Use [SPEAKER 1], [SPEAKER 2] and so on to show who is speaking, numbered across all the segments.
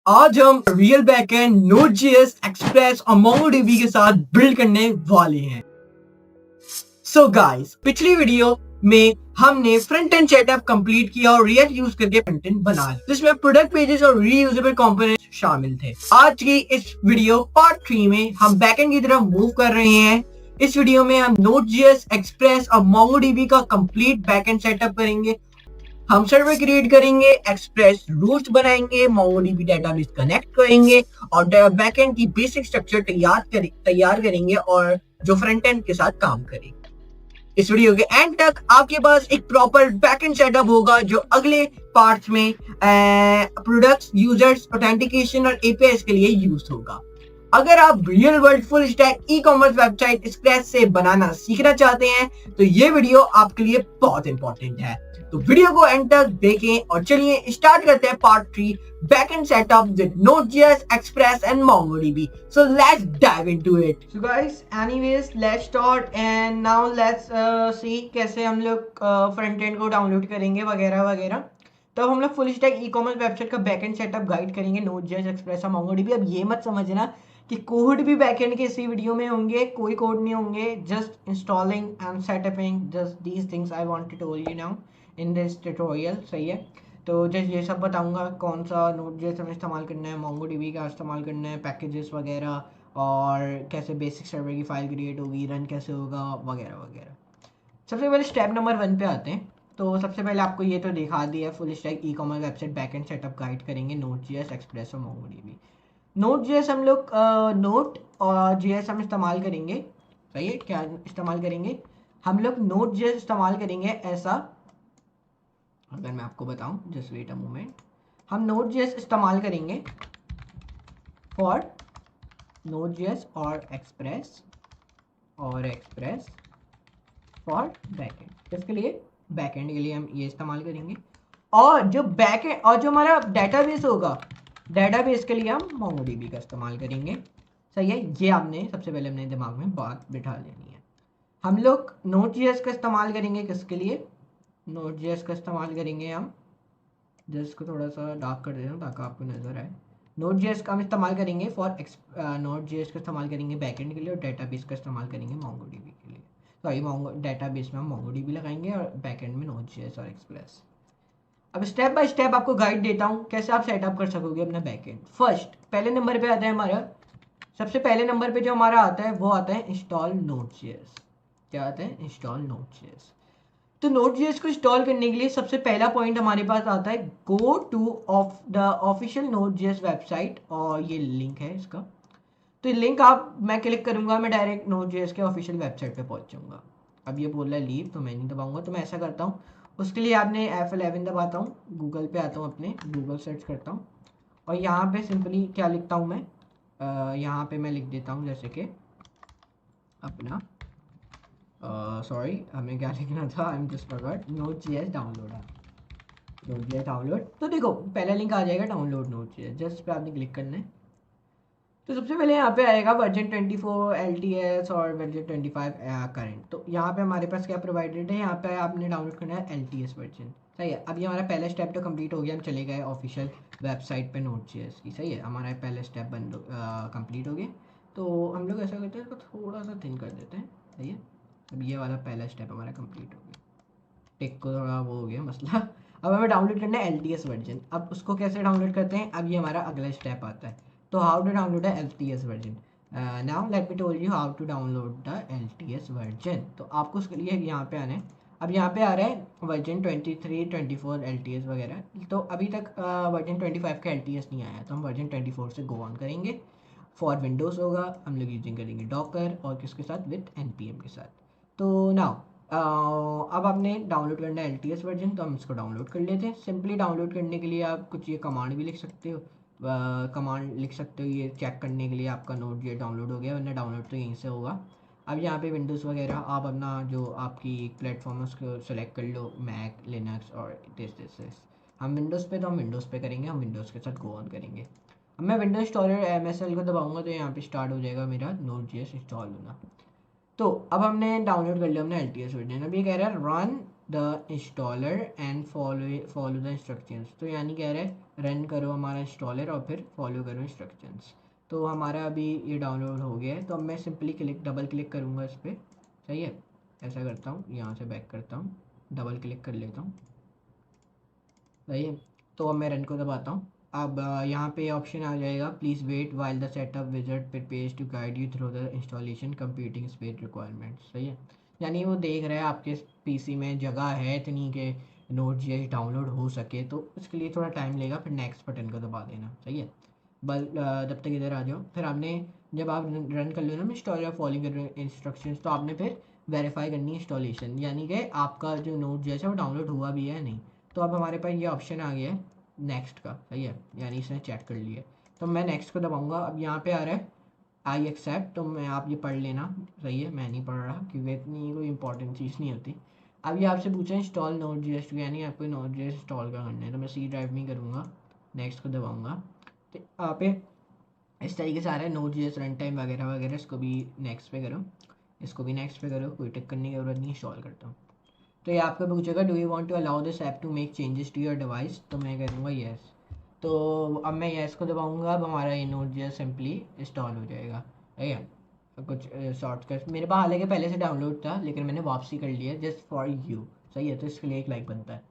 [SPEAKER 1] आज हम real backend नोड.जेएस, express और मोंगोडीबी के साथ बिल्ड करने वाले हैं। सो गाइस, पिछली वीडियो में हमने फ्रंट एंड सेटअप कंप्लीट किया और रिएक्ट यूज करके फ्रंट एंड बनाया, जिसमें प्रोडक्ट पेजेस और रीयूजेबल कंपोनेंट्स शामिल थे। आज की इस वीडियो पार्ट 3 में हम बैकएंड की तरफ मूव कर रहे हैं। इस वीडियो में हम नोड.जेएस, एक्सप्रेस और मोंगोडीबी का कंप्लीट बैकएंड सेटअप करेंगे। हम सर्वर क्रिएट करेंगे, एक्सप्रेस रूट्स बनाएंगे, मोंगोडीबी डेटाबेस कनेक्ट करेंगे और बैकएंड की बेसिक स्ट्रक्चर तैयार करेंगे और जो फ्रंट एंड के साथ काम करेंगे। इस वीडियो के एंड तक आपके पास एक प्रॉपर बैकएंड सेटअप होगा जो अगले पार्ट्स में प्रोडक्ट्स, यूजर्स, ऑथेंटिकेशन और एपीआईज के लिए यूज होगा। अगर आप real world full stack e commerce website scratch से बनाना सीखना चाहते हैं तो ये वीडियो आपके लिए बहुत इंपॉर्टेंट है। तो वीडियो को एंड तक देखें और चलिए स्टार्ट करते हैं part 3 backend setup with Node.js, Express and MongoDB. So let's dive into it. So guys, anyways, let's start and now let's see कैसे हम लोग फ्रंट एंड को डाउनलोड करेंगे वगैरह वगैरह। तो हम लोग full stack e commerce website का बैकएंड सेटअप गाइड करेंगे Node.js, Express और MongoDB। अब ये मत समझना कि कोड भी बैकएंड के इसी वीडियो में होंगे, कोई कोड नहीं होंगे, just installing and setupping, just these things I want to tell you now in this tutorial. सही है, तो जस्ट ये सब बताऊंगा कौन सा Node.js हमें इस्तेमाल करना है, MongoDB का इस्तेमाल करना है, पैकेजेस वगैरह, और कैसे बेसिक सर्वर की फाइल क्रिएट होगी, रन कैसे होगा वगैरह वगैरह। सबसे पहले स्टेप नंबर 1 पे आते हैं। तो सबसे पहले आपको ये तो दिखा दिया, full stack e commerce website backend setup guide करेंगे Node.js, Express और MongoDB। Node.js हम लोग नोट और जेएस हम इस्तेमाल करेंगे। सही है, क्या इस्तेमाल करेंगे हम लोग? Node.js इस्तेमाल करेंगे ऐसा, अगर मैं आपको बताऊं, जस्ट वेट अ मोमेंट। हम Node.js इस्तेमाल करेंगे फॉर Node.js और एक्सप्रेस फॉर बैकएंड। इसके लिए बैकएंड के लिए हम ये इस्तेमाल करेंगे, और जो बैकएंड और जो हमारा डेटाबेस होगा, डेटाबेस के लिए हम MongoDB का इस्तेमाल करेंगे। सही है, ये आपने सबसे पहले अपने दिमाग में बात बिठा लेनी है। हम लोग Node.js का इस्तेमाल करेंगे किसके लिए? Node.js का इस्तेमाल करेंगे हम, जस्ट को थोड़ा सा डार्क कर देता हूँ ताकि आपको नजर आए। Node.js का हम इस्तेमाल करेंगे Node.js का इस्तेमाल करेंगे बैकएंड के लिए, और डेटाबेस का इस्तेमाल करेंगे MongoDB के लिए। सॉरी, डेटाबेस में हम MongoDB लगाएंगे और बैकएंड में Node.js और एक्सप्रेस। अब स्टेप बाय स्टेप आपको गाइड देता हूँ कैसे आप सेटअप कर सकोगे अपना बैकएंड। फर्स्ट, पहले नंबर पे आता है हमारा, सबसे पहले नंबर पे जो हमारा आता है वो आता है इंस्टॉल Node.js। क्या आता है? Install Node.js। तो Node.js को इंस्टॉल करने के लिए सबसे पहला पॉइंट हमारे पास आता है, go two of the official Node.js website, और ये लिंक है इसका। तो लिंक मैं क्लिक करूंगा, मैं डायरेक्ट Node.js के ऑफिशियल वेबसाइट पे पहुंच जाऊंगा। अब ये बोल रहा है लीव, तो मैं नहीं दबाऊंगा। तो मैं ऐसा करता हूँ, उसके लिए आपने F11 दबाता हूँ, गूगल पे आता हूँ, अपने गूगल सर्च करता हूँ, और यहाँ पे सिंपली क्या लिखता हूँ मैं, यहाँ पे मैं लिख देता हूँ जैसे कि अपना, सॉरी हमें क्या लिखना था, I am just forgot, Node.js download है, Node.js डाउनलोड। तो देखो पहला लिंक आ जाएगा, डाउनलोड Node.js, जस्ट पे आपने क्लिक करना है। तो सबसे पहले यहाँ पे आएगा वर्जन 24 LTS और वर्जन 25 करंट। तो यहाँ पे हमारे पास क्या प्रोवाइडेड है, यहाँ पे आपने डाउनलोड करना है LTS वर्जन। सही है, अब ये हमारा पहला स्टेप तो कंप्लीट हो गया, हम चले गए ऑफिशियल वेबसाइट पे Node.js की। सही है, हमारा पहला स्टेप कंप्लीट हो गया। तो हम लोग ऐसा करते हैं, इसको थोड़ा सा थिन कर देते हैं। सही है, अब ये वाला पहला स्टेप हमारा कंप्लीट हो गया, टेक को थोड़ा वो हो गया मसला। अब हमें डाउनलोड करना है LTS वर्जन। अब उसको कैसे डाउनलोड करते हैं, अब ये हमारा अगला स्टेप आता है। तो how to download the LTS version, now let me tell you how to download the LTS version. तो आपको उसके लिए यहाँ पे आना है। अब यहाँ पे आ रहा है वर्जन 23, 24 LTS वगैरह। तो अभी तक वर्जन 25 का LTS नहीं आया, तो हम वर्जन 24 से गो ऑन करेंगे। फॉर विंडोज़ होगा, हम लोग यूजिंग करेंगे डॉकर, और किसके साथ? विथ NPM के साथ। तो नाउ अब आपने डाउनलोड करना है LTS वर्जन, तो हम इसको डाउनलोड कर लेते हैं। सिंपली डाउनलोड करने के लिए आप कुछ ये कमांड भी लिख सकते हो, कमांड लिख सकते हो ये चेक करने के लिए आपका Node.js डाउनलोड हो गया, वरना डाउनलोड तो यहीं से होगा। अब यहाँ पे विंडोज़ वगैरह आप अपना जो आपकी प्लेटफॉर्म है उसको सेलेक्ट कर लो, मैक, लिनक्स और दिस। हम विंडोज़ पे, तो हम विंडोज़ पे करेंगे, हम विंडोज़ के साथ गो ऑन करेंगे। अब मैं विंडोज इंस्टॉलर MSL को दबाऊंगा, तो यहाँ पे स्टार्ट हो जाएगा मेरा Node.js इंस्टॉल होना। तो अब हमने डाउनलोड कर लिया हमने LTS वर्जन। अब ये कह रहा है run the installer and follow the instructions. तो यानी कह रहा है रन करो हमारा इंस्टॉलर और फिर फॉलो करो इंस्ट्रक्शंस। तो हमारा अभी ये डाउनलोड हो गया है, तो अब मैं सिंपली डबल क्लिक करूँगा इस पर। सही है, ऐसा करता हूँ, यहाँ से बैक करता हूँ, डबल क्लिक कर लेता हूँ। सही है, तो अब मैं रन को दबाता हूँ। अब यहाँ पे ऑप्शन आ जाएगा, please wait while the setup wizard prepares to guide you through the installation computing space requirements. सही है, यानी वो देख रहा है आपके पीसी में जगह है इतनी के Node.js डाउनलोड हो सके, तो उसके लिए थोड़ा टाइम लेगा, फिर नेक्स्ट बटन को दबा देना। सही है, जब तक इधर आ जाओ, फिर आपने जब आप रन कर लो ना इंस्टॉलर फॉलोइंग इंस्ट्रक्शंस, तो आपने फिर वेरीफाई करनी है इंस्टॉलेशन, यानी कि आपका जो Node.js है वो डाउनलोड हुआ भी है नहीं। तो अब हमारे पास ये ऑप्शन आ गया है नेक्स्ट का। सही है, यानी इसने चेक कर लिया। तो मैं नेक्स्ट को दबाऊंगा। अब यहाँ पे आ रहा है आई एक्सेप्ट, तो मैं आप ये पढ़ लेना। सही है, मैं नहीं पढ़ रहा क्योंकि इतनी कोई इंपॉर्टेंट चीज़ नहीं होती। अब ये आपसे पूछा इंस्टॉल Node.js, यानी आपको Node.js इंस्टॉल का करना है, तो मैं सी ड्राइव में करूँगा, नेक्स्ट को दबाऊँगा। तो यहाँ पे इस तरीके से आ रहा है Node.js रन टाइम वगैरह वगैरह, इसको भी नेक्स्ट पे करो, इसको भी नेक्स्ट पे करो, कोई टिक करने की जरूरत नहीं, इंस्टॉल करता हूँ। तो ये आपको पूछेगा do you want to allow this app to make changes to your device, तो मैं करूँगा येस। तो अब मैं येस को दबाऊँगा, अब हमारा ये Node.js सिंपली इंस्टॉल हो जाएगा। ठीक है, कुछ शॉर्टकट मेरे पास हालांकि पहले से डाउनलोड था, लेकिन मैंने वापसी कर लिया जस्ट फॉर यू। सही है, तो इसके लिए एक लाइक बनता है।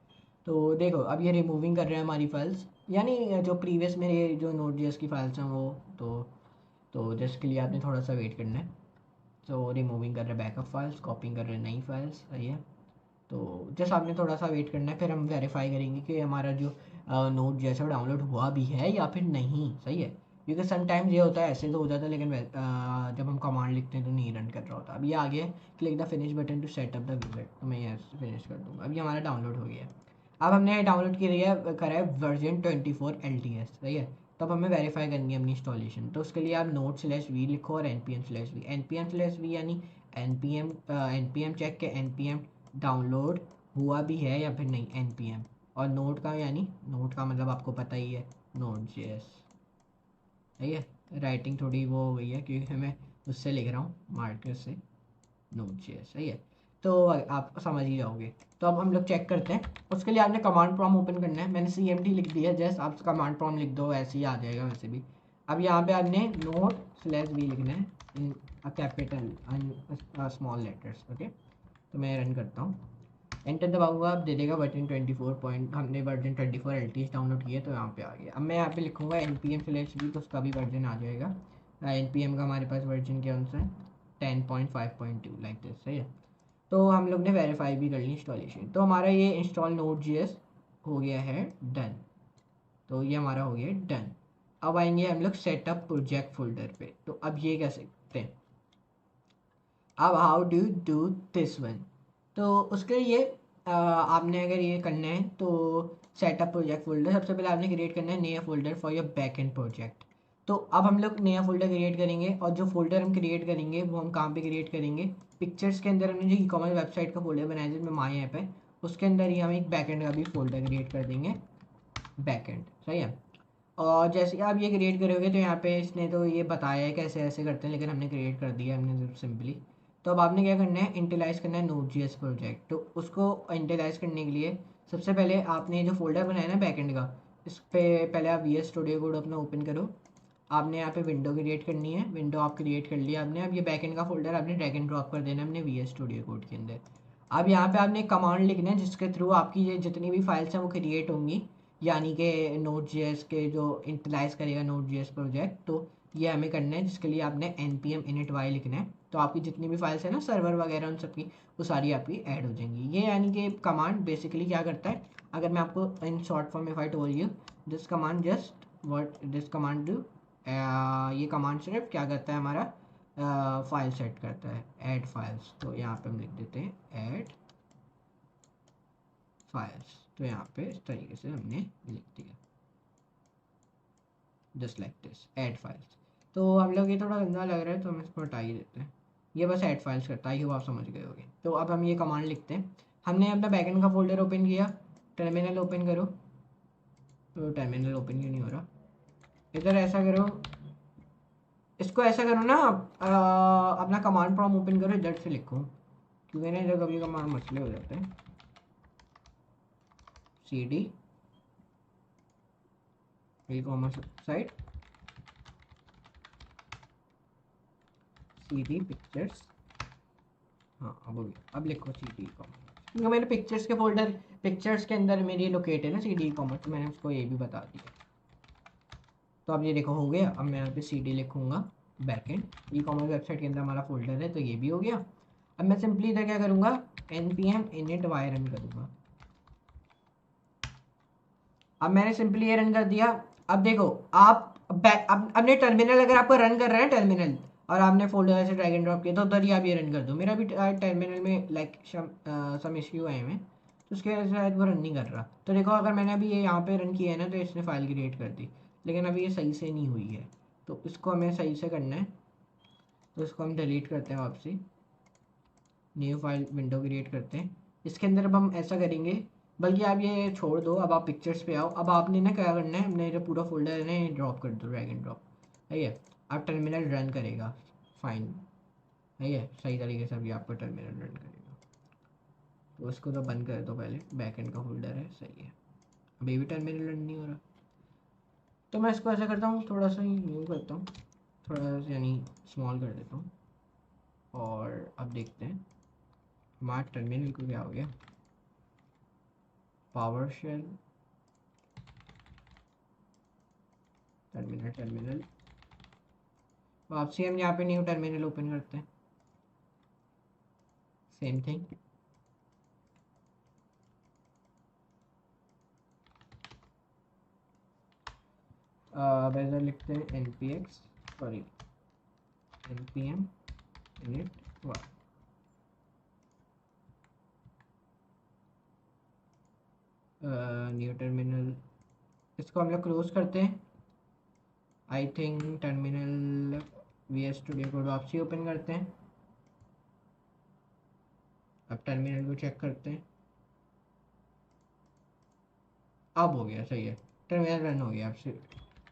[SPEAKER 1] तो देखो अब ये रिमूविंग कर रहे हैं हमारी फाइल्स, यानी जो प्रीवियस मेरे जो Node.js की फाइल्स हैं वो, तो जिसके लिए आपने थोड़ा सा वेट करना है। तो रिमूविंग कर रहे हैं बैकअप फाइल्स, कॉपिंग कर रहे हैं नई फाइल्स। सही है, तो जस्ट आपने थोड़ा सा वेट करना है, फिर हम वेरीफाई करेंगे कि हमारा जो Node.js डाउनलोड हुआ भी है या फिर नहीं। सही है, क्योंकि समटाइम्स ये होता है, ऐसे तो हो जाता है, लेकिन जब हम कमांड लिखते हैं तो नहीं रन कर रहा होता। अब ये आ गया है, click the finish button to set up the wizard, तो मैं ये फिनिश कर दूँगा। अब ये हमारा डाउनलोड हो गया है। अब हमने डाउनलोड करा है वर्जन 24 LTS। सही है, तब हमें वेरीफाई करनी है अपनी इंस्टॉलेशन। तो उसके लिए आप node/v लिखो और npm/v यानी npm चेक के npm डाउनलोड हुआ भी है या फिर नहीं, npm। और नोड का, यानी नोड का मतलब आपको पता ही है Node.js। सही है, राइटिंग थोड़ी वो हो गई है क्योंकि मैं उससे लिख रहा हूँ मार्कर से, Node.js। सही है, तो आप समझ ही जाओगे। तो अब हम लोग चेक करते हैं। उसके लिए आपने कमांड प्रॉम्प्ट ओपन करना है, मैंने cmd लिख दिया, जस्ट आप कमांड प्रॉम्प्ट लिख दो, ऐसे ही आ जाएगा वैसे भी। अब यहाँ पे आपने node/v लिखना है in capital small letters. Okay, तो मैं रन करता हूँ, एंटर दबाऊंगा, आप दे देगा वर्जन 24 पॉइंट, हमने वर्जन 24 LTS डाउनलोड किया, तो यहाँ पे आ गया। अब मैं यहाँ पे लिखूँगा npm/v, तो उसका भी वर्जन आ जाएगा। npm का हमारे पास वर्जन क्या है 10.5.2 लाइक दिस। सही है, तो हम लोग ने वेरीफाई भी कर ली इंस्टॉलेशन, तो हमारा ये इंस्टॉल Node.js हो गया है डन। तो ये हमारा हो गया डन। अब आएंगे हम लोग सेटअप प्रोजेक्ट फोल्डर पे, तो अब ये क्या सकते हैं, अब how do do this one. तो उसके लिए आपने अगर ये करना है तो सेटअप प्रोजेक्ट फोल्डर, सबसे पहले आपने क्रिएट करना है नया folder for your backend project. तो अब हम लोग नया फोल्डर क्रिएट करेंगे, और जो फोल्डर हम क्रिएट करेंगे वो हम कहाँ पे क्रिएट करेंगे, पिक्चर्स के अंदर हमने जो ई-कॉमर्स वेबसाइट का फोल्डर बनाया जिसमें माई ऐप है, उसके अंदर ही हम एक बैकएंड का भी फोल्डर क्रिएट कर देंगे, बैकएंड। सही है, और जैसे आप ये क्रिएट करोगे तो यहाँ पे इसने तो ये बताया है कैसे ऐसे करते हैं, लेकिन हमने क्रिएट कर दिया हमने सिंपली। तो अब आपने क्या करना है, इंटेलाइज करना है Node.js प्रोजेक्ट। तो उसको इंटेलाइज करने के लिए सबसे पहले आपने जो फोल्डर बनाया ना बैकएंड का, इस पे पहले आप VS स्टूडियो कोड अपना ओपन करो। आपने यहाँ पे विंडो क्रिएट करनी है, विंडो आप क्रिएट कर लिया आपने। अब ये बैकएंड का फोल्डर आपने ड्रैग एंड ड्रॉप कर देना है अपने VS स्टूडियो कोड के अंदर। अब यहाँ पे आपने कमांड लिखना है जिसके थ्रू आपकी ये जितनी भी फाइल्स हैं वो क्रिएट होंगी, यानी कि Node.js के जो इंटलाइज करेगा Node.js प्रोजेक्ट, तो ये हमें करना है, जिसके लिए आपने npm init y लिखना है। तो आपकी जितनी भी फाइल्स है ना सर्वर वगैरह उन सबकी, वो सारी आपकी ऐड हो जाएंगी। ये यानी कि कमांड बेसिकली क्या करता है, अगर मैं आपको इन शॉर्ट फॉर्म में फाइट हो रही हूँ, this command just what this command do, ये कमांड सिर्फ क्या करता है, हमारा फाइल सेट करता है, ऐड फाइल्स। तो यहाँ पे हम लिख देते हैं ऐड फाइल्स, तो यहाँ पे इस तरीके से हमने लिख दिया, just like this add files. तो हम लोग ये थोड़ा गंदा लग रहा है तो हम इसको हटा ही देते हैं, ये बस ऐड फाइल्स करता है, ये आप समझ गए होगे। तो अब हम ये कमांड लिखते हैं, हमने अपना बैकएंड का फोल्डर ओपन किया, टर्मिनल ओपन करो। तो टर्मिनल ओपन क्यों नहीं हो रहा, इधर ऐसा करो, इसको ऐसा करो ना, अपना कमांड प्रॉम्प्ट ओपन करो, इधर से लिखो, क्योंकि ना इधर कभी कभार मसले हो जाते हैं। cd e-commerce site cd pictures. हाँ अब हो गया, अब लिखो cd e-commerce, क्योंकि मेरे पिक्चर्स के फोल्डर पिक्चर्स के अंदर मेरी लोकेट है ना cd e-commerce, तो मैंने उसको ये भी बता दिया। तो अब ये देखो हो गया। अब मैं यहाँ पे cd लिखूंगा बैकएंड ई-कॉमर्स वेबसाइट के अंदर हमारा फोल्डर है, तो ये भी हो गया। अब मैं सिंपली इधर क्या करूँगा, npm init y रन करूँगा। अब मैंने सिंपली ये रन कर दिया। अब देखो आप अपने टर्मिनल, अगर आपको रन कर रहा है टर्मिनल और आपने फोल्डर से ड्रैग एंड ड्रॉप किया तो उधर ही आप ये रन कर दो। मेरा भी टर्मिनल में लाइक सम इश्यू आए हैं, तो उसके वजह से शायद वो रन नहीं कर रहा। तो देखो अगर मैंने अभी ये यहाँ पे रन किया है ना, तो इसने फाइल क्रिएट कर दी, लेकिन अभी ये सही से नहीं हुई है। तो इसको हमें सही से करना है, तो इसको हम डिलीट करते हैं वापसी, न्यू फाइल विंडो क्रिएट करते हैं। इसके अंदर अब हम ऐसा करेंगे, बल्कि आप ये छोड़ दो, अब आप पिक्चर्स पे आओ। अब आपने ना क्या करना है, अपने जो पूरा फोल्डर है ना ड्रॉप कर दो, ड्रैग एंड ड्रॉप, सही है। अब टर्मिनल रन करेगा, फाइन, सही है, सही तरीके से अभी आपका टर्मिनल रन करेगा। तो उसको तो बंद कर दो पहले, बैक एंड का फोल्डर है, सही है। अभी भी टर्मिनल रन नहीं हो रहा, तो मैं इसको ऐसा करता हूँ, थोड़ा सा ही न्यू करता हूँ, थोड़ा सा यानी स्मॉल कर देता हूँ। और अब देखते हैं हमारा टर्मिनल को क्या हो गया, पावर शेल टर्मिनल। वापसी हम यहाँ पे न्यू टर्मिनल ओपन करते हैं, सेम थिंग। वैसा लिखते हैं npx sorry npm init y। New terminal, इसको हम लोग क्लोज करते हैं। I think terminal VS studio को वापसी ओपन करते हैं। अब टर्मिनल को चेक करते हैं, अब हो गया, सही है, टर्मिनल रन हो गया।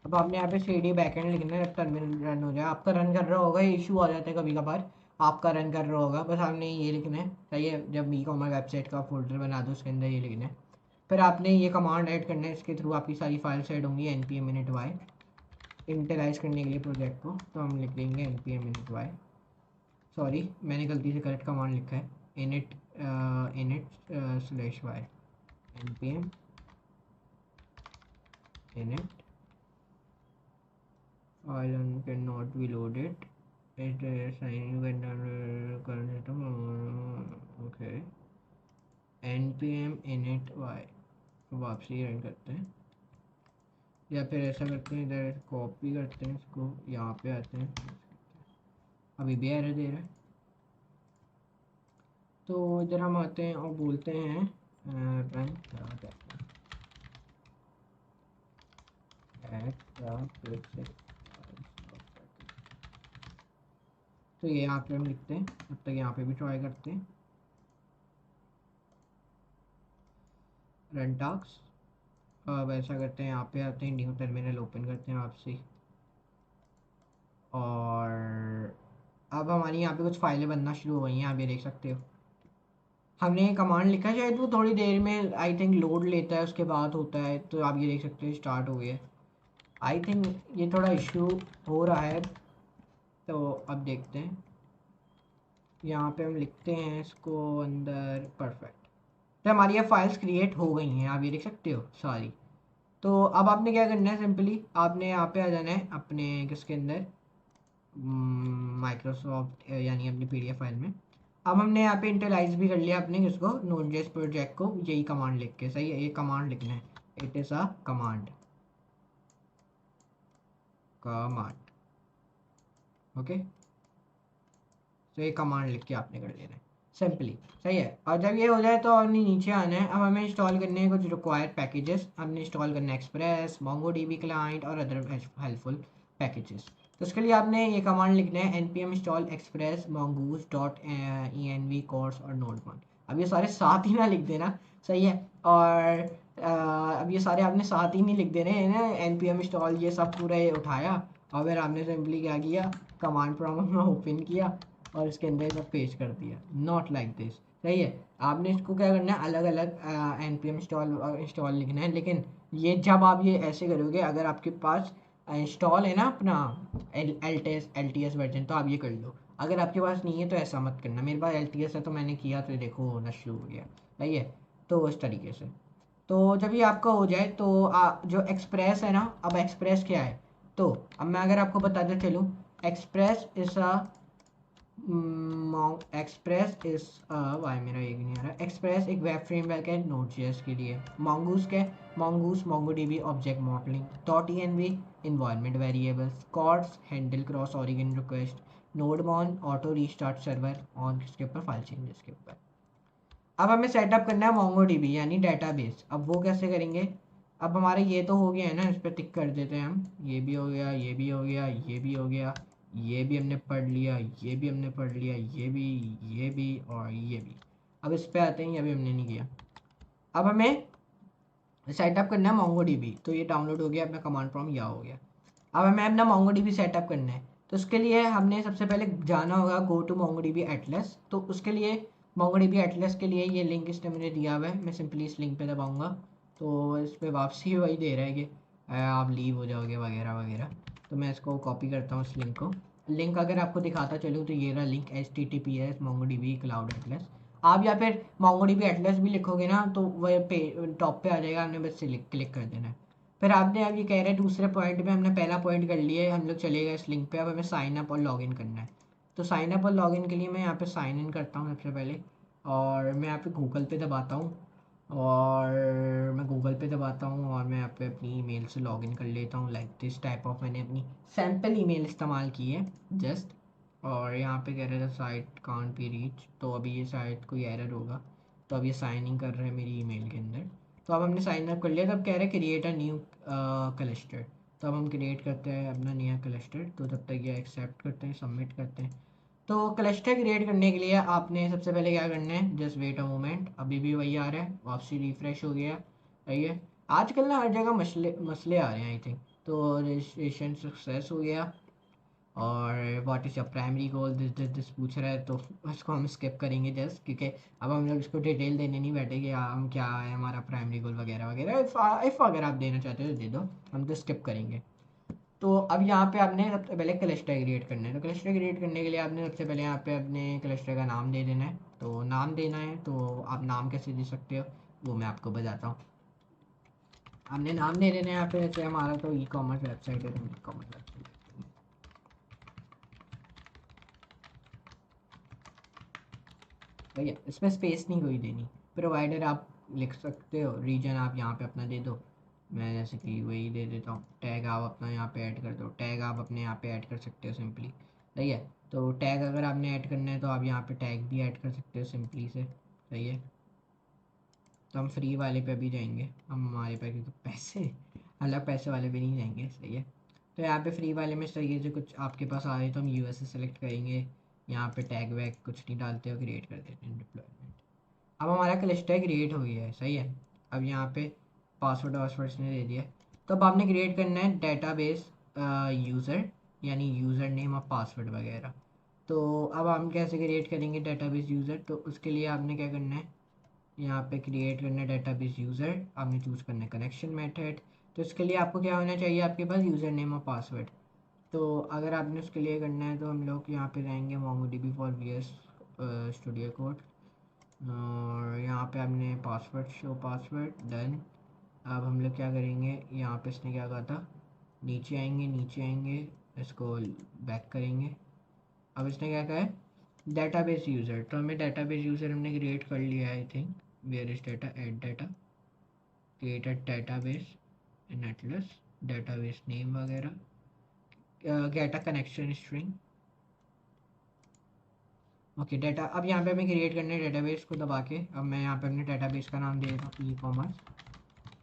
[SPEAKER 1] अब आपने यहाँ पे cd बैकएंड लिखना है, टर्मिनल रन हो जाए। आपका रन कर रहा होगा, इशू आ जाता है कभी कभार, आपका रन कर रहा होगा, बस आपने ये लिखना है, सही है। जब ई-कॉमर्स वेबसाइट का फोल्डर बना दो, उसके अंदर ये लिखना है। फिर आपने ये कमांड ऐड करना है, इसके थ्रू आपकी सारी फाइल्स ऐड होंगी। npm init y इनिशियलाइज करने के लिए प्रोजेक्ट को, तो हम लिख देंगे npm init y। सॉरी मैंने गलती से करेक्ट कमांड लिखा है, init /y npm init file cannot be loaded it signing when current system okay npm init y। वापसी रन करते हैं, या फिर ऐसा करते हैं, इधर कॉपी करते हैं इसको, यहाँ पे आते हैं, अभी भी एरर दे रहा है। तो इधर हम आते हैं और बोलते हैं रन तो ये यहाँ पे हम लिखते हैं, तब तक यहाँ पे भी ट्राई करते हैं रन टास्क। अब ऐसा करते हैं, यहाँ पे आते हैं, न्यू टर्मिनल ओपन करते हैं आपसे, और अब हमारी यहाँ पे कुछ फाइलें बनना शुरू हो गई हैं, आप ये देख सकते हो। हमने ये कमांड लिखा है, शायद वो थोड़ी देर में आई थिंक लोड लेता है, उसके बाद होता है, तो आप ये देख सकते हो स्टार्ट हो गया। आई थिंक ये थोड़ा इशू हो रहा है, तो अब देखते हैं। यहाँ पे हम लिखते हैं इसको अंदर, परफेक्ट। तो हमारी ये फाइल्स क्रिएट हो गई हैं, आप ये देख सकते हो सारी। तो अब आपने क्या करना है, सिंपली आपने यहाँ पे आ जाना है अपने किसके अंदर, माइक्रोसॉफ्ट यानी अपनी PDF फाइल में। अब हमने यहाँ पे इंटरलाइज भी कर लिया अपने किसको, नोड.js प्रोजेक्ट को, यही कमांड लिख के, सही है, ये कमांड लिखना है, it is a command, okay. तो ये कमांड लिख के आपने कर लेना है सिंपली, सही है। और जब ये हो जाए तो हमने नीचे आना है। अब हमें इंस्टॉल करने हैं कुछ रिक्वायर्ड पैकेजेस, हमने इंस्टॉल करना है एक्सप्रेस, मोंगोडीबी क्लाइंट और अदर हेल्पफुल पैकेजेस। तो उसके लिए आपने ये कमांड लिखना है npm install express mongoose .env course और node1। अब ये सारे साथ ही ना लिख देना, सही है। और अब ये सारे आपने साथ ही नहीं लिख देने हैं ना, npm install ये सब पूरा ये उठाया और फिर आपने सिंपली क्या किया, कमांड प्रॉम्प्ट में ओपन किया और इसके अंदर सब पेस्ट कर दिया, नॉट लाइक दिस। सही है। आपने इसको क्या करना है, अलग अलग npm इंस्टॉल लिखना है, लेकिन ये जब आप ये ऐसे करोगे, अगर आपके पास इंस्टॉल है ना अपना एल टी एस वर्जन, तो आप ये कर लो। अगर आपके पास नहीं है तो ऐसा मत करना। मेरे पास एल टी एस है तो मैंने किया, तो देखो होना शुरू हो गया। सही है। तो उस तरीके से, तो जब ये आपका हो जाए तो जो एक्सप्रेस है ना, अब एक्सप्रेस क्या है, तो अब मैं अगर आपको बताते चलूँ, एक्सप्रेस इज अ एक्सप्रेस इस वाई मेरा एक नहीं आ रहा, एक्सप्रेस एक वेब फ्रेमवर्क है नोड.js के लिए। मॉन्गूस के mongoose MongoDB object modelling, dot env environment variables, CORS handle cross origin request, nodemon auto restart server और किसके ऊपर, फाइल चेंजेस के ऊपर। अब हमें सेटअप करना है मोंगोडीबी यानी डेटाबेस। अब वो कैसे करेंगे, अब हमारे ये तो हो गया है ना, इस पर टिक कर देते हैं हम। ये भी हो गया, ये भी हो गया, ये भी हो गया, ये भी हमने पढ़ लिया, ये भी हमने पढ़ लिया, ये भी और ये भी। अब इस पे आते हैं, ये भी हमने नहीं किया। अब हमें सेटअप करना है मोंगोडीबी, तो ये डाउनलोड हो गया अपना कमांड प्रॉम्प्ट, या हो गया। अब हमें अपना मोंगोडीबी सेटअप करना है, तो उसके लिए हमने सबसे पहले जाना होगा गो टू मोंगोडीबी एटलस। तो उसके लिए मोंगोडीबी एटलस के लिए ये लिंक इसने मुझे दिया हुआ है, मैं सिंपली इस लिंक पे दबाऊंगा, तो इस पर वापसी वही दे रहा है कि आप लीव हो जाओगे वगैरह वगैरह। तो मैं इसको कॉपी करता हूँ इस लिंक को। लिंक अगर आपको दिखाता चलूँ तो ये रहा link, HTTPS MongoDB cloud Atlas. आप या फिर मोंगोडीबी एटलस भी लिखोगे ना, तो वह पे टॉप पे आ जाएगा, आपने बस क्लिक कर देना है। फिर आपने, अब ये कह रहे हैं दूसरे पॉइंट पे, हमने पहला पॉइंट कर लिया है, हम लोग चले गए इस लिंक पे। अब हमें साइन अप और लॉगिन करना है। तो साइन अप और लॉगिन के लिए मैं यहाँ पे साइन इन करता हूँ सबसे पहले, और मैं यहाँ पे गूगल पे दबाता हूँ, और मैं गूगल पे दबाता हूँ, और मैं यहाँ पे अपनी ईमेल से लॉगिन कर लेता हूँ। लाइक दिस टाइप ऑफ मैंने अपनी सैम्पल ईमेल इस्तेमाल की है जस्ट। और यहाँ पे कह रहे थे साइट कांट बी रीच, तो अभी ये साइट कोई एरर होगा, तो अब ये साइन इन कर रहे हैं मेरी ईमेल के अंदर। तो अब हमने साइन अप कर लिया, तो अब कह रहे हैं क्रिएट अ न्यू क्लस्टर। तो अब हम क्रिएट करते हैं अपना नया क्लस्टर, तो तब तक ये एक्सेप्ट करते हैं, सबमिट करते हैं। तो क्लस्टर क्रिएट करने के लिए आपने सबसे पहले क्या करना है, जस्ट वेट अ मोमेंट, अभी भी वही आ रहा है, वापसी रिफ्रेश हो गया। सही है। आजकल ना हर जगह मसले मसले आ रहे हैं आई थिंक। तो रजिस्ट्रेशन सक्सेस हो गया, और what is your primary goal, this पूछ रहा है, तो उसको हम स्किप करेंगे जस्ट, क्योंकि अब हम लोग इसको डिटेल देने नहीं बैठे कि हम क्या है हमारा प्राइमरी गोल वगैरह वगैरह। इफ़ अगर आप देना चाहते हो तो दे दो, हम तो स्किप करेंगे। तो अब यहाँ पे आपने सबसे पहले क्लस्टर क्रिएट करना है। तो क्लस्टर क्रिएट करने के लिए आपने सबसे पहले यहाँ पे अपने क्लस्टर का नाम दे देना है। तो नाम देना है, तो आप नाम कैसे दे सकते हो वो मैं आपको बताता हूँ। आपने नाम दे देना है यहाँ पे, जैसे हमारा तो ई कॉमर्स वेबसाइट है, तो ई कॉमर्स वेबसाइट। ठीक है, इसमें स्पेस नहीं कोई देनी। प्रोवाइडर आप लिख सकते हो, रीजन आप यहाँ पे अपना दे दो, मैं जैसे कि वही दे देता हूँ। टैग आप अपना यहाँ पे ऐड कर दो, टैग आप अपने यहाँ पे ऐड कर सकते हो सिंपली। सही है। तो टैग अगर आपने ऐड करना है तो आप यहाँ पे टैग भी ऐड कर सकते हो सिंपली से। सही है। तो हम फ्री वाले पे भी जाएंगे, हम हमारे पे क्योंकि पैसे अलग पैसे वाले पे नहीं जाएंगे। सही है। तो यहाँ पे फ्री वाले में सही है, जो कुछ आपके पास आ रहे हैं तो हम यूएसए सेलेक्ट करेंगे। यहाँ पे टैग वैग कुछ नहीं डालते हो, क्रिएट कर देते हैं डिप्लॉयमेंट। अब हमारा क्लस्टर क्रिएट हो गया है। सही है। अब यहाँ पे पासवर्ड वासवर्ड इसने दे दिया है। तो अब आपने क्रिएट करना है डेटाबेस यूज़र, यानी यूज़र नेम और पासवर्ड वगैरह। तो अब हम कैसे क्रिएट करेंगे डेटाबेस यूज़र, तो उसके लिए आपने क्या करना है, यहाँ पे क्रिएट करना है डेटाबेस यूज़र, आपने चूज़ करना है कनेक्शन मेथड। तो इसके लिए आपको क्या होना चाहिए, आपके पास यूज़र नेम और पासवर्ड। तो अगर आपने उसके लिए करना है तो हम लोग यहाँ पे जाएंगे MongoDB for VS studio code, और यहाँ पे आपने पासवर्ड शो पासवर्ड डन। अब हम लोग क्या करेंगे, यहाँ पे इसने क्या कहा था, नीचे आएंगे, नीचे आएंगे, इसको बैक करेंगे। अब इसने क्या कहा है, डेटाबेस यूज़र, तो हमें डेटाबेस यूज़र हमने क्रिएट कर लिया है I think. Where is data, add data, created database in Atlas, database name वगैरह, get a connection string. Okay data, अब यहाँ पे हमें क्रिएट करने डेटाबेस को दबा के, अब मैं यहाँ पे अपने डेटाबेस का नाम दे देता हूँ e commerce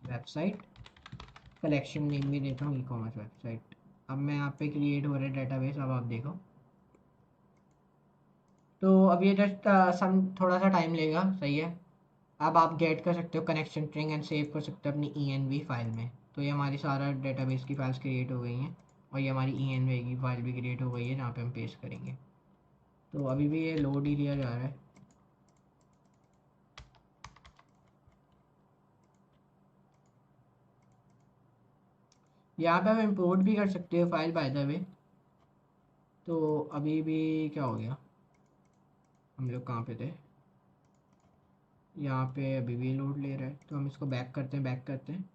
[SPEAKER 1] website, collection name भी देता हूँ ई कॉमर्स वेबसाइट। अब मैं यहाँ पे क्रिएट हो रहा है डेटाबेस, अब आप देखो। तो अब ये जस्ट सम थोड़ा सा टाइम लेगा। सही है। अब आप गेट कर सकते हो कनेक्शन स्ट्रिंग एंड सेव कर सकते हो अपनी ई फाइल में। तो ये हमारी सारा डेटाबेस की फाइल्स क्रिएट हो गई हैं, और ये हमारी ई की फाइल भी क्रिएट हो गई है जहाँ पे हम पेस्ट करेंगे। तो अभी भी ये लोड ही दिया जा रहा है। यहाँ पे आप इंपोर्ट भी कर सकते हो फाइल बाय द वे। तो अभी भी क्या हो गया, हम लोग कहाँ पे थे, यहाँ पे अभी भी लोड ले रहा है, तो हम इसको बैक करते हैं, बैक करते हैं।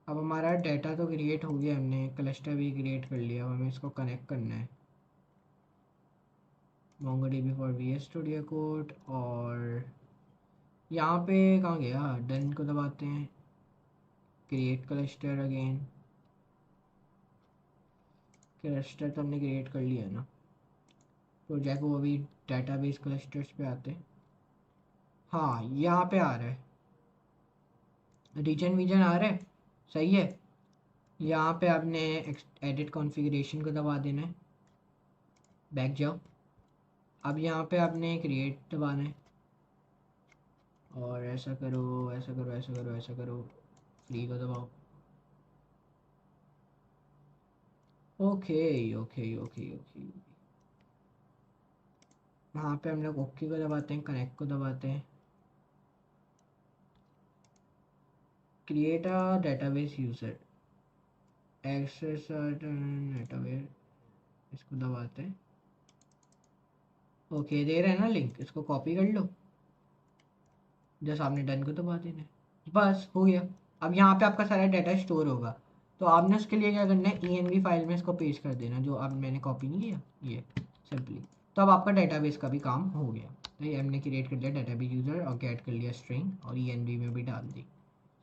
[SPEAKER 1] अब हमारा डाटा तो क्रिएट हो गया, हमने क्लस्टर भी क्रिएट कर लिया, अब हमें इसको कनेक्ट करना है MongoDB for VS studio code. और यहाँ पे कहाँ गया, डन को दबाते हैं, क्रिएट क्लस्टर अगेन। क्लस्टर तो हमने क्रिएट कर लिया है ना, प्रोजेक्ट वो अभी डाटाबेस क्लस्टर्स पे आते हैं। हाँ यहाँ पे आ रहा है, रीजन वीजन आ रहा है, सही है। यहाँ पे आपने एडिट कॉन्फ़िगरेशन को दबा देना है, बैक जाओ। अब यहाँ पे आपने क्रिएट दबाना है, और ऐसा करो, ऐसा करो, ऐसा करो, ऐसा करो, फ्री को दबाओ। Okay okay okay okay. वहाँ पे हम लोग ओके को दबाते हैं, कनेक्ट को दबाते हैं, create a database user, access database, इसको दबाते हैं। ओके दे रहे हैं ना लिंक, इसको कॉपी कर लो, जैसे आपने डन को दबा देना है, बस हो गया। अब यहाँ पे आपका सारा डाटा स्टोर होगा, तो आपने उसके लिए क्या करना है, ENV फाइल में इसको पेस्ट कर देना, जो अब मैंने कॉपी नहीं किया ये सिंपली। तो अब आपका डाटाबेस का भी काम हो गया। तो ये हमने क्रिएट कर लिया डाटाबेस यूज़र और गेट कर लिया स्ट्रिंग और ENV में भी डाल दी,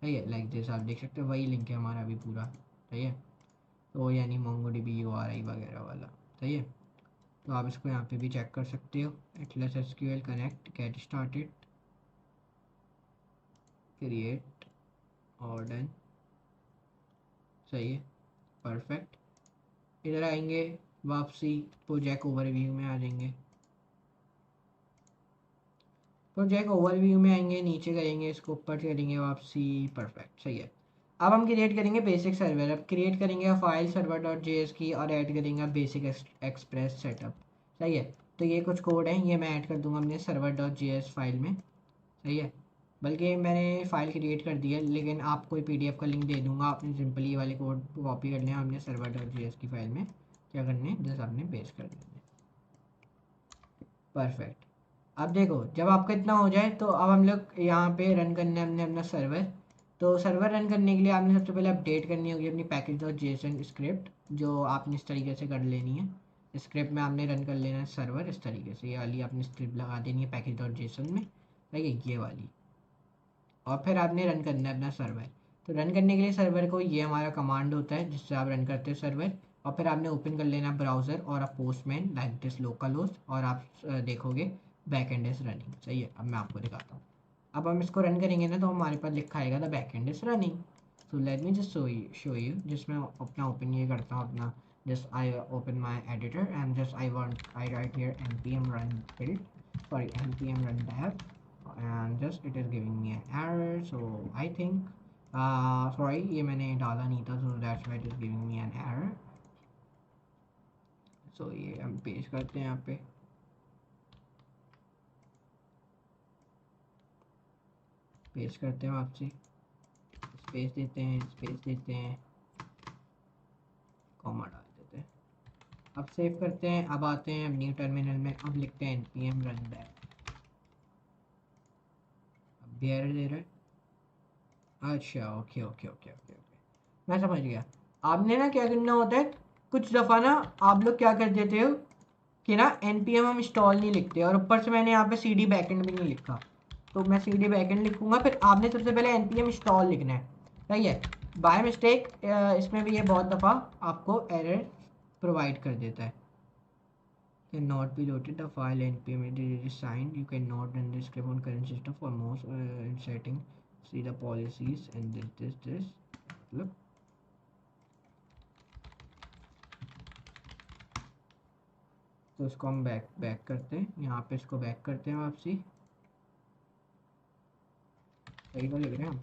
[SPEAKER 1] सही है। लाइक दिस आप देख सकते हो, वही लिंक है हमारा अभी पूरा, सही है। तो यानी MongoDB URI वगैरह वाला, सही है। तो आप इसको यहाँ पे भी चेक कर सकते हो, Atlas SQL connect get started create और डन, सही है, परफेक्ट। इधर आएंगे, वापसी प्रोजेक्ट ओवरव्यू में आ जाएंगे, प्रोजेक्ट ओवरव्यू में आएंगे, नीचे करेंगे, इसको ऊपर करेंगे, वापसी, परफेक्ट, सही है। अब हम क्रिएट करेंगे बेसिक सर्वर, अब क्रिएट करेंगे फाइल सर्वर डॉट JS की और ऐड करेंगे बेसिक एक्सप्रेस सेटअप, सही है। तो ये कुछ कोड है, ये मैं ऐड कर दूंगा अपने सर्वर डॉट JS फाइल में, सही है। बल्कि मैंने फ़ाइल क्रिएट कर दी है, लेकिन आपको PDF का लिंक दे दूंगा, आपने सिंपली ये वाले कोड को कॉपी करने हैं, हमने सर्वर डॉट JS की फाइल में क्या करने हैं, जस्ट आपने पेस्ट कर देना है, परफेक्ट। अब देखो जब आपका इतना हो जाए, तो अब हम लोग यहाँ पे रन करने हमने अपना सर्वर। तो सर्वर रन करने के लिए आपने सबसे पहले अपडेट करनी होगी अपनी पैकेज डॉट JSON स्क्रिप्ट, जो आपने इस तरीके से कर लेनी है। स्क्रिप्ट में आपने रन कर लेना है सर्वर इस तरीके से, ये वाली आपने स्क्रिप्ट लगा देनी है पैकेज डॉट JSON में, ठीक है, ये वाली। और फिर आपने रन करना है अपना सर्वर। तो रन करने के लिए सर्वर को, ये हमारा कमांड होता है जिससे आप रन करते हो सर्वर। और फिर आपने ओपन कर लेना ब्राउज़र और आप postman like this local host, और आप देखोगे बैक एंड इज रनिंग, सही है। अब मैं आपको दिखाता हूँ, अब हम इसको रन करेंगे ना, तो हमारे पास लिखा आएगा the back and is running. So let me just show you, जिसमें अपना ओपन ये करता हूँ अपना, just I open my editor and just I right here npm run build, sorry npm run dev, and just it is giving me an error, so I think sorry ये मैंने डाला नहीं था, so that's why it is giving me an error। so ये हम पेश करते हैं यहाँ पे, पेश करते हैं वापसी, स्पेस देते हैं, स्पेस देते हैं, कॉमा डाल देते हैं। अब सेव करते हैं, अब आते हैं अब न्यू टर्मिनल में, अब लिखते हैं npm run dev, अब भी एरर दे रहा है। अच्छा okay okay okay okay okay, मैं समझ गया। आपने ना क्या करना होता है, कुछ दफ़ा ना आप लोग क्या कर देते हो कि ना npm हम इंस्टॉल नहीं लिखते, और ऊपर से मैंने यहाँ पे cd बैकएंड भी नहीं लिखा। तो मैं cd बैकएंड लिखूंगा, फिर आपने सबसे पहले npm इंस्टॉल लिखना है, सही है। बाय मिस्टेक इसमें भी ये बहुत दफ़ा आपको एरर प्रोवाइड कर देता है। Cannot be loaded the file npm it is signed, you cannot run the script on current system for most setting, see the policies and this मतलब। तो इसको हम बैक करते हैं, यहाँ पे इसको बैक करते हैं वापसी, सही तो लिख रहे हैं हम,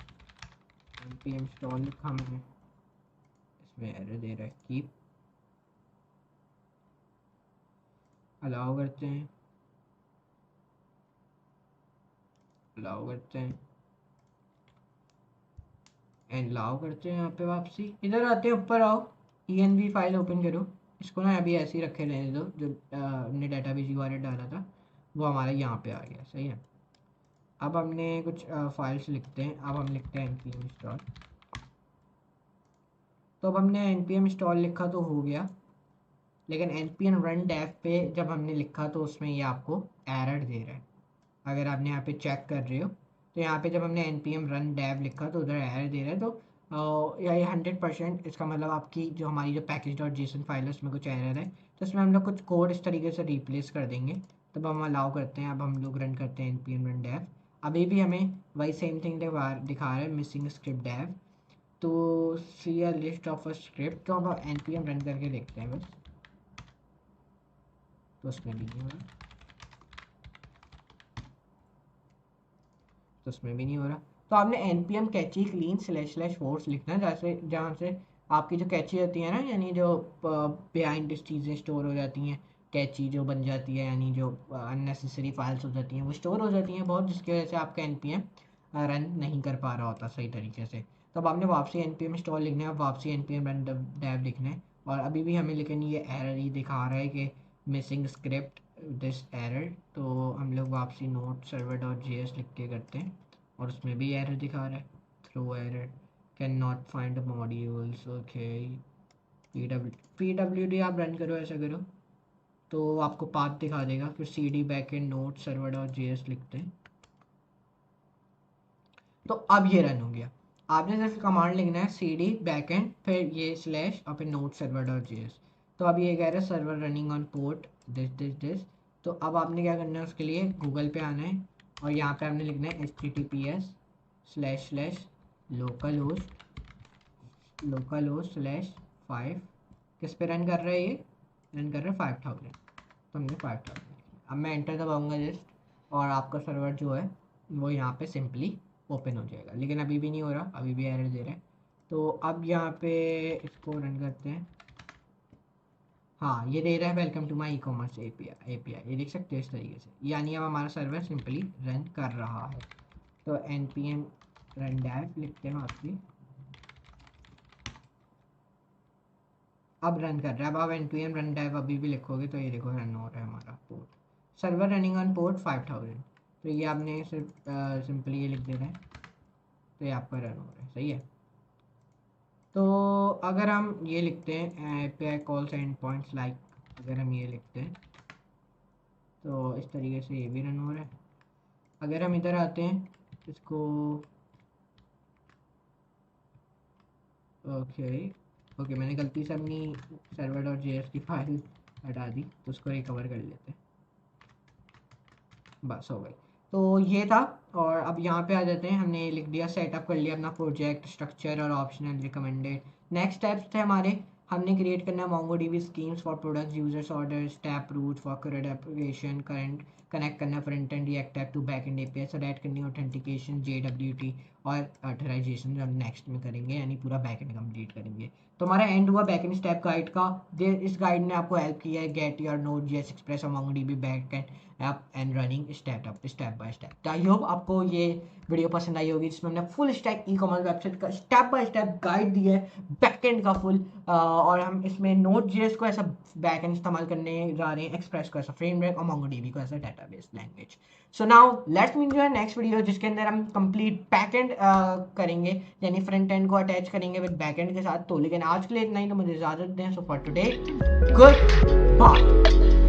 [SPEAKER 1] npm इंस्टॉल लिखा मैंने, इसमें एरर दे रहा है, कीप अलाउ करते हैं, अलाउ करते हैं, एंड लाओ करते हैं यहाँ पे वापसी, इधर आते हैं, ऊपर आओ, env फाइल ओपन करो, इसको ना अभी ऐसे ही रखे रहने दो, जो हमने डाटाबेस यूआरएल डाला था वो हमारा यहाँ पे आ गया, सही है। अब हमने कुछ फाइल्स लिखते हैं, अब हम लिखते हैं npm install। तो अब हमने npm install लिखा तो हो गया, लेकिन npm run dev पे जब हमने लिखा तो उसमें ये आपको एरर दे रहा है। अगर आपने यहाँ पे चेक कर रहे हो तो यहाँ पे जब हमने npm run dev लिखा तो उधर एरर दे रहा है। तो ये 100% इसका मतलब आपकी जो हमारी जो package.json फाइल है उसमें कुछ एरर है, तो इसमें हम लोग कुछ कोड इस तरीके से रिप्लेस कर देंगे। तब हम अलाउ करते हैं, अब हम लोग रन करते हैं npm run dev। अभी भी हमें वही सेम थिंग दिखा रहा है, मिसिंग स्क्रिप्ट dev। तो see a list of a script, तो अब npm रन करके देखते हैं बस, तो उसमें भी नहीं हो रहा, तो उसमें भी नहीं हो रहा। तो आपने npm कैची क्लीन / फोर्स लिखना है, जैसे जहाँ से आपकी जो कैची होती है ना, यानी जो बिहाइंड चीज़ें स्टोर हो जाती हैं, कैची जो बन जाती है, यानी जो अननेसेसरी फाइल्स हो जाती हैं वो स्टोर हो जाती हैं बहुत, जिसकी वजह से आपका npm रन नहीं कर पा रहा होता सही तरीके से। तो अब आपने वापसी npm इंस्टॉल लिखना है, वापसी npm रन dev लिखना है, और अभी भी हमें लेकिन ये एरर ही दिखा रहा है कि मिसिंग स्क्रिप्ट दिस एरर। तो हम लोग वापसी नोट server.js लिख के करते हैं, और उसमें भी एरर दिखा रहा है, throw error, can not find modules. Okay, pwd आप रन करो, ऐसा करो तो आपको पाथ दिखा देगा। फिर cd backend नोट server.js लिखते हैं, तो अब ये रन हो गया। आपने सिर्फ कमांड लिखना है cd backend फिर ये स्लैश और फिर नोट server.js। तो अब ये कह रहा है server running on port this. तो अब आपने क्या करना है, उसके लिए गूगल पे आना है, और यहाँ पे आपने लिखना है https://localhost/5। किस पे रन कर रहा है, ये रन कर रहा है 5000। तो हमने 5000। अब मैं एंटर दबाऊंगा जस्ट, और आपका सर्वर जो है वो यहाँ पे सिंपली ओपन हो जाएगा, लेकिन अभी भी नहीं हो रहा, अभी भी एरर दे रहा है। तो अब यहाँ पे इसको रन करते हैं। हाँ, ये दे रहा है welcome to my e-commerce API, ये देख सकते हो इस तरीके से, यानी अब हमारा सर्वर सिंपली रन कर रहा है। तो npm run dev लिखते हैं आपकी, अब रन कर रहा है। अब आप npm run dev अभी भी लिखोगे तो ये देखो रन हो रहा है हमारा port, server running on port 5000। तो ये आपने सिर्फ सिंपली ये लिख देना है, तो ये आपका रन हो रहा है, सही है। तो अगर हम ये लिखते हैं API calls and points like, अगर हम ये लिखते हैं तो इस तरीके से ये भी रन हो रहा है। अगर हम इधर आते हैं इसको, ओके मैंने गलती से अपनी server.js की फाइल हटा दी, तो उसको रिकवर कर लेते हैं, बस हो गई। तो ये था, और अब यहाँ पे आ जाते हैं, हमने लिख दिया, सेटअप कर लिया अपना प्रोजेक्ट स्ट्रक्चर और ऑप्शनल रिकमेंडेड। नेक्स्ट स्टेप्स थे हमारे, हमने क्रिएट करना है MongoDB schemas for products users orders tap route for current application, current connect करना front end React tap to back end API, set करनी ऑथेंटिकेशन JWT और authorisation जो हम नेक्स्ट में करेंगे, यानी पूरा बैक एंड कंप्लीट करेंगे। तो हमारा एंड हुआ बैक एंड स्टेप गाइड का। इस गाइड ने आपको हेल्प किया है गेट योर Node.js एक्सप्रेस और MongoDB back and app and running step by step. I hope आपको ये वीडियो पसंद आई होगी, जिसमें हमने फुल स्टैक ई-कॉमर्स वेबसाइट का स्टेप बाय स्टेप गाइड दिया है बैकएंड का फुल, और हम इसमें Node.js को ऐसा बैकएंड इस्तेमाल करने जा रहे हैं, एक्सप्रेस को ऐसा फ्रेमवर्क और MongoDB को ऐसा database language. So now let's meet you in next video, जिसके अंदर हम कंप्लीट बैकएंड करेंगे, यानी फ्रंट एंड को अटैच करेंगे विद बैकएंड के साथ। तो लेकिन आज के लिए इतना ही, तो मुझे इजाजत दें। So for today good bye.